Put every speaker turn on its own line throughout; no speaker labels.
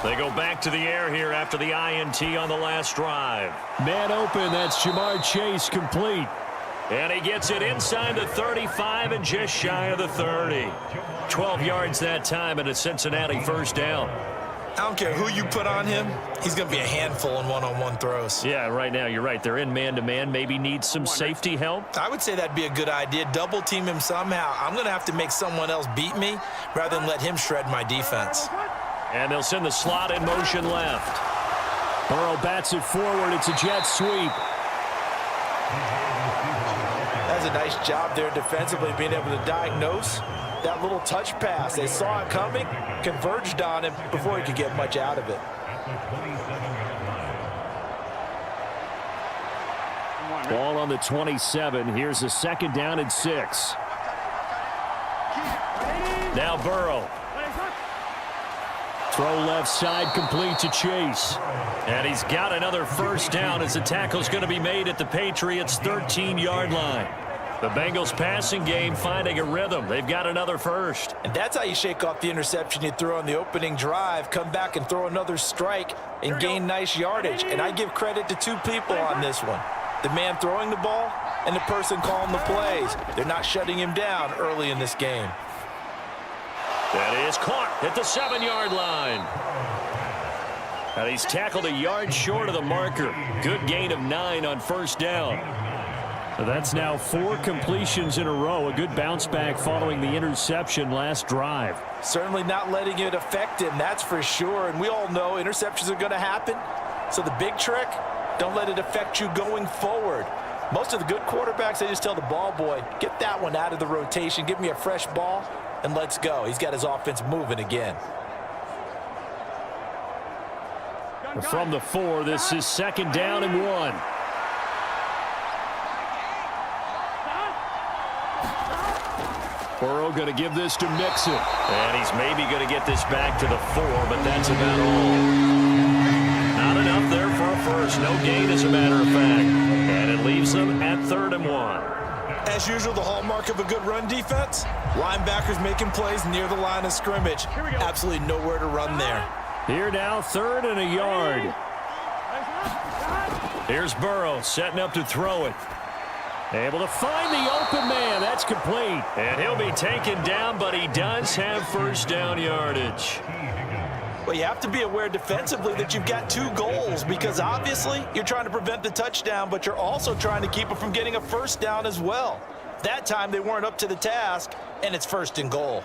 They go back to the air here after the INT on the last drive.
Man open, that's Jamar Chase complete.
And he gets it inside the 35 and just shy of the 30. 12 yards that time and a Cincinnati first down.
I don't care who you put on him. He's going to be a handful in one-on-one throws.
Yeah, right now you're right. They're in man-to-man. Maybe need some safety help.
I would say that'd be a good idea. Double team him somehow. I'm going to have to make someone else beat me rather than let him shred my defense.
And they'll send the slot in motion left.
Burrow bats it forward. It's a jet sweep.
That's a nice job there defensively, being able to diagnose that little touch pass. They saw it coming, converged on him before he could get much out of it.
Ball on the 27. Here's a second down and 6.
Now Burrow.
Throw left side, complete to Chase.
And he's got another first down as the tackle's going to be made at the Patriots' 13-yard line. The Bengals passing game finding a rhythm. They've got another first.
And that's how you shake off the interception you threw on the opening drive, come back and throw another strike and gain nice yardage. And I give credit to two people on this one. The man throwing the ball and the person calling the plays. They're not shutting him down early in this game.
That is caught at the 7-yard line. And he's tackled a yard short of the marker. Good gain of 9 on first down.
So that's now 4 completions in a row. A good bounce back following the interception last drive.
Certainly not letting it affect him, that's for sure. And we all know interceptions are going to happen. So the big trick, don't let it affect you going forward. Most of the good quarterbacks, they just tell the ball boy, get that one out of the rotation, give me a fresh ball, and let's go. He's got his offense moving again.
From the 4, this is second down and 1. Burrow going to give this to Mixon.
And he's maybe going to get this back to the 4, but that's about all. Not enough there for a first. No gain, as a matter of fact. And it leaves them at 3rd and 1.
As usual, the hallmark of a good run defense, linebackers making plays near the line of scrimmage. Absolutely nowhere to run there.
Here now, 3rd and a yard.
Here's Burrow setting up to throw it.
Able to find the open man. That's complete.
And he'll be taken down, but he does have first down yardage.
Well, you have to be aware defensively that you've got 2 goals, because obviously you're trying to prevent the touchdown, but you're also trying to keep it from getting a first down as well. That time they weren't up to the task, and it's 1st and goal.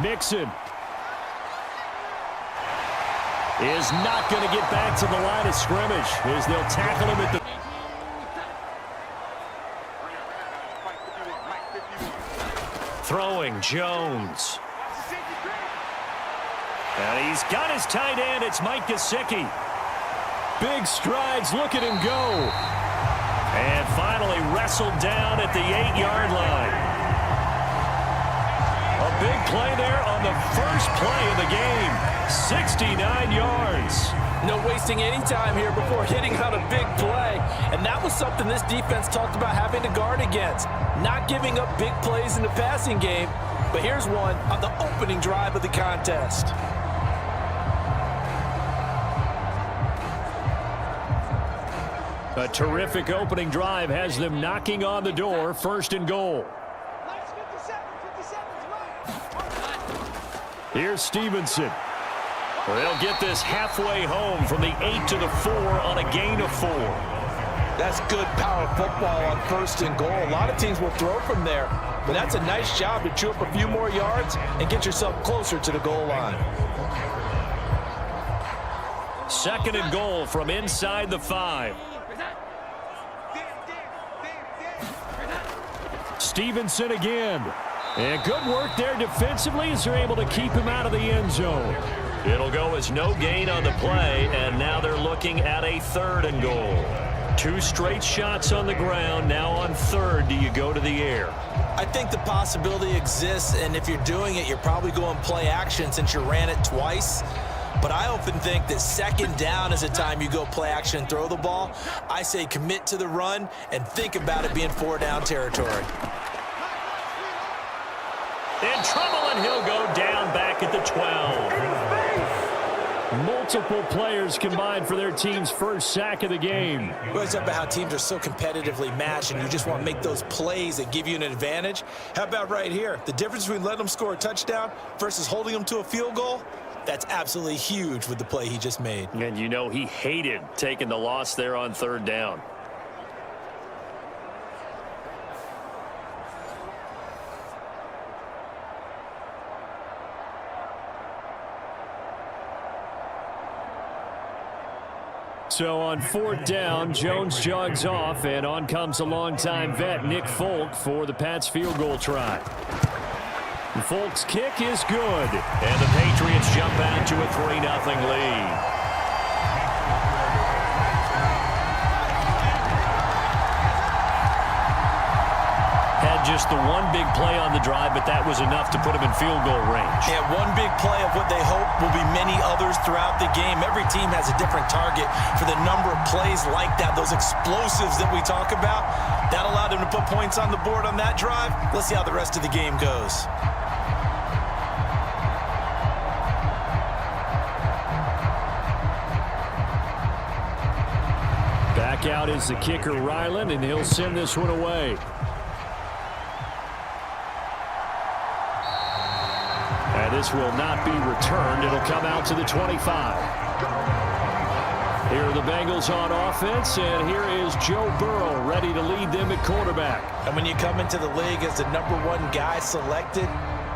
Mixon is not going to get back to the line of scrimmage as they'll tackle him at the...
Throwing Jones. And he's got his tight end. It's Mike Gesicki.
Big strides. Look at him go.
And finally wrestled down at the 8-yard line. A big play there on the first play of the game. 69 yards.
No wasting any time here before hitting on a big play. And that was something this defense talked about having to guard against. Not giving up big plays in the passing game. But here's one on the opening drive of the contest.
A terrific opening drive has them knocking on the door. 1st and goal. Here's Stevenson.
They'll get this halfway home from the 8 to the 4 on a gain of 4.
That's good power football on 1st and goal. A lot of teams will throw from there, but that's a nice job to chew up a few more yards and get yourself closer to the goal line.
2nd and goal from inside the 5.
Stevenson again. And good work there defensively as they're able to keep him out of the end zone.
It'll go as no gain on the play, and now they're looking at a 3rd and goal.
2 straight shots on the ground. Now on third, do you go to the air?
I think the possibility exists, and if you're doing it, you're probably going play action since you ran it twice. But I often think that second down is a time you go play action and throw the ball. I say commit to the run and think about it being 4-down territory.
In trouble, and he'll go down back at the 12. Multiple players combined for their team's first sack of the game.
We always talk about how teams are so competitively matched, and you just want to make those plays that give you an advantage. How about right here? The difference between letting them score a touchdown versus holding them to a field goal, that's absolutely huge with the play he just made.
And you know he hated taking the loss there on third down. So on fourth down, Jones jogs off, and on comes a longtime vet, Nick Folk, for the Pats field goal try. Folk's kick is good.
And the Patriots jump out to a 3-0 lead. Had just the one big play on the drive, but that was enough to put him in field goal range.
Yeah, one big play of what they hope will be many others throughout the game. Every team has a different target for the number of plays like that, those explosives that we talk about. That allowed him to put points on the board on that drive. Let's see how the rest of the game goes.
Back out is the kicker, Ryland, and he'll send this one away. And this will not be returned. It'll come out to the 25. Here are the Bengals on offense, and here is Joe Burrow ready to lead them at quarterback.
And when you come into the league as the #1 guy selected,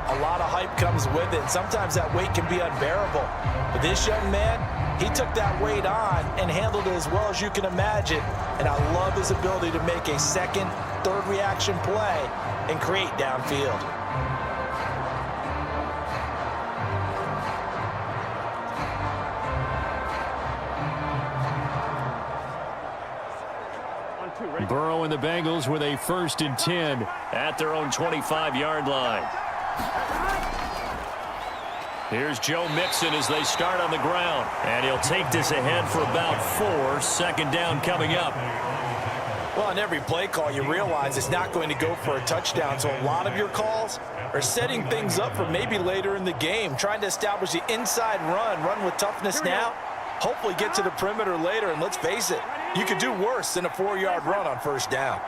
a lot of hype comes with it. And sometimes that weight can be unbearable. But this young man, he took that weight on and handled it as well as you can imagine. And I love his ability to make a second, third reaction play and create downfield.
Burrow and the Bengals with a 1st and 10 at their own 25-yard line. Here's Joe Mixon as they start on the ground. And he'll take this ahead for about 4. Second down coming up.
Well, on every play call, you realize it's not going to go for a touchdown. So a lot of your calls are setting things up for maybe later in the game, trying to establish the inside run with toughness now, hopefully get to the perimeter later. And let's face it, you could do worse than a 4-yard run on first down.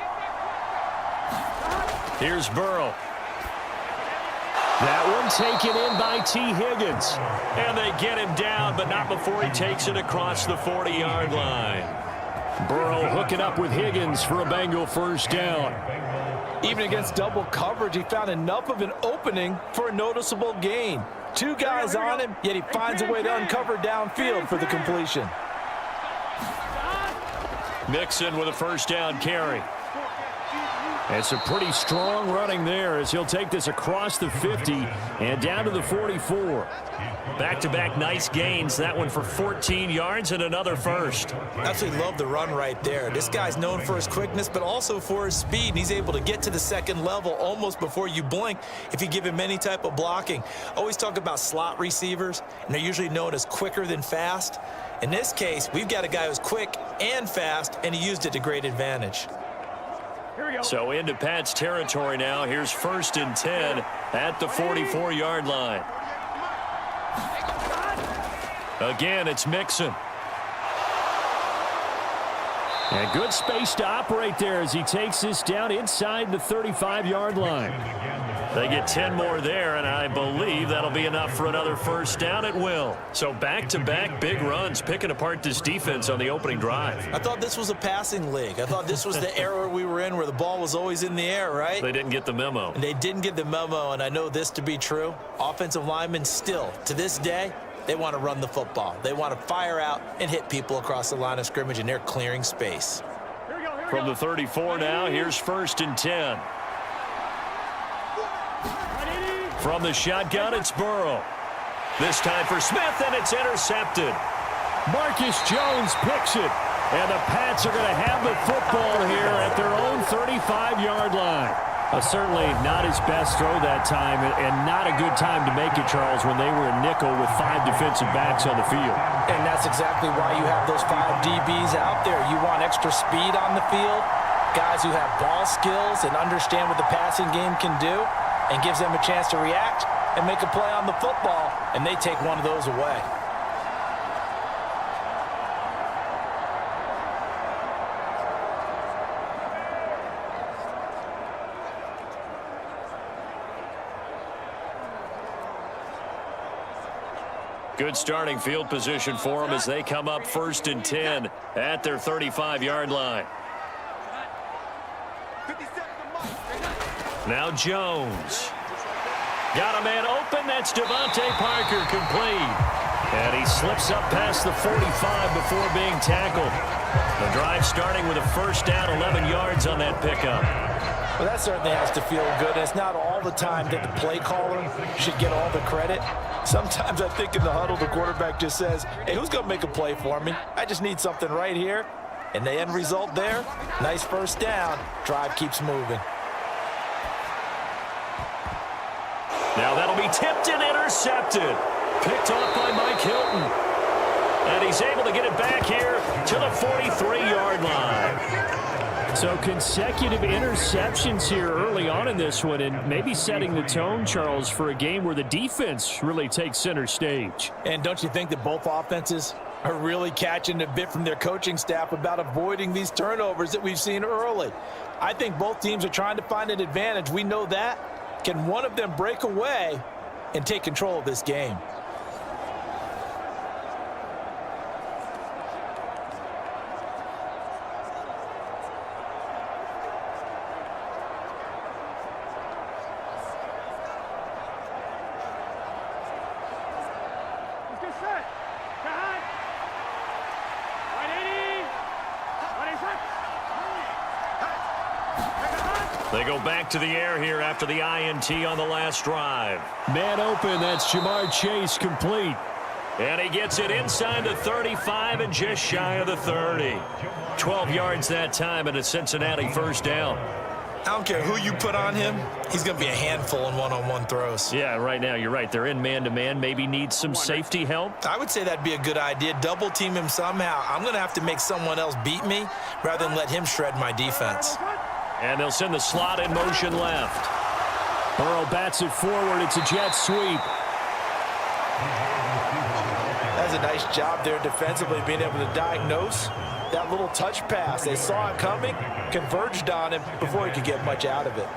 Here's Burrow. That one taken in by T. Higgins. And they get him down, but not before he takes it across the 40-yard line. Burrow hooking up with Higgins for a Bengal first down.
Even against double coverage, he found enough of an opening for a noticeable gain. 2 guys on him, yet he finds a way to uncover downfield for the completion.
Mixon with a first down carry. It's a pretty strong running there as he'll take this across the 50 and down to the 44. Back-to-back nice gains. That one for 14 yards and another first.
Absolutely love the run right there. This guy's known for his quickness, but also for his speed. And he's able to get to the second level almost before you blink if you give him any type of blocking. Always talk about slot receivers, and they're usually known as quicker than fast. In this case, we've got a guy who's quick and fast, and he used it to great advantage.
So into Pat's territory now. Here's 1st and 10 at the 44-yard line. Again, it's Mixon. And good space to operate there as he takes this down inside the 35-yard line. They get 10 more there, and I believe that'll be enough for another first down. It will. So back-to-back big runs, picking apart this defense on the opening drive.
I thought this was a passing league. I thought this was the era we were in where the ball was always in the air, right?
They didn't get the memo.
And they didn't get the memo, and I know this to be true. Offensive linemen still, to this day, they want to run the football. They want to fire out and hit people across the line of scrimmage, and they're clearing space.
From the 34 now, here's 1st and 10. From the shotgun, it's Burrow. This time for Smith, and it's intercepted. Marcus Jones picks it. And the Pats are going to have the football here at their own 35-yard line. Certainly not his best throw that time, and not a good time to make it, Charles, when they were in nickel with 5 defensive backs on the field.
And that's exactly why you have those 5 DBs out there. You want extra speed on the field, guys who have ball skills and understand what the passing game can do, and gives them a chance to react and make a play on the football, and they take one of those away.
Good starting field position for them as they come up 1st and 10 at their 35-yard line. Now Jones. Got a man open. That's Devontae Parker, complete. And he slips up past the 45 before being tackled. The drive starting with a 1st down, 11 yards on that pickup.
Well, that certainly has to feel good. And it's not all the time that the play caller should get all the credit. Sometimes I think in the huddle, the quarterback just says, hey, who's going to make a play for me? I just need something right here. And the end result there, nice 1st down. Drive keeps moving.
Now that'll be tipped and intercepted. Picked off by Mike Hilton. And he's able to get it back here to the 43-yard line.
So consecutive interceptions here early on in this one, and maybe setting the tone, Charles, for a game where the defense really takes center stage.
And don't you think that both offenses are really catching a bit from their coaching staff about avoiding these turnovers that we've seen early? I think both teams are trying to find an advantage. We know that. Can one of them break away and take control of this game?
They go back to the air here after the INT on the last drive.
Man open, that's Jamar Chase, complete.
And he gets it inside the 35 and just shy of the 30. 12 yards that time and a Cincinnati 1st down.
I don't care who you put on him, he's going to be a handful in one-on-one throws.
Yeah, right now you're right. They're in man-to-man. Maybe needs some safety help.
I would say that'd be a good idea. Double team him somehow. I'm going to have to make someone else beat me rather than let him shred my defense.
And they'll send the slot in motion left.
Burrow bats it forward. It's a jet sweep.
That's a nice job there defensively, being able to diagnose that little touch pass. They saw it coming, converged on him before he could get much out of it.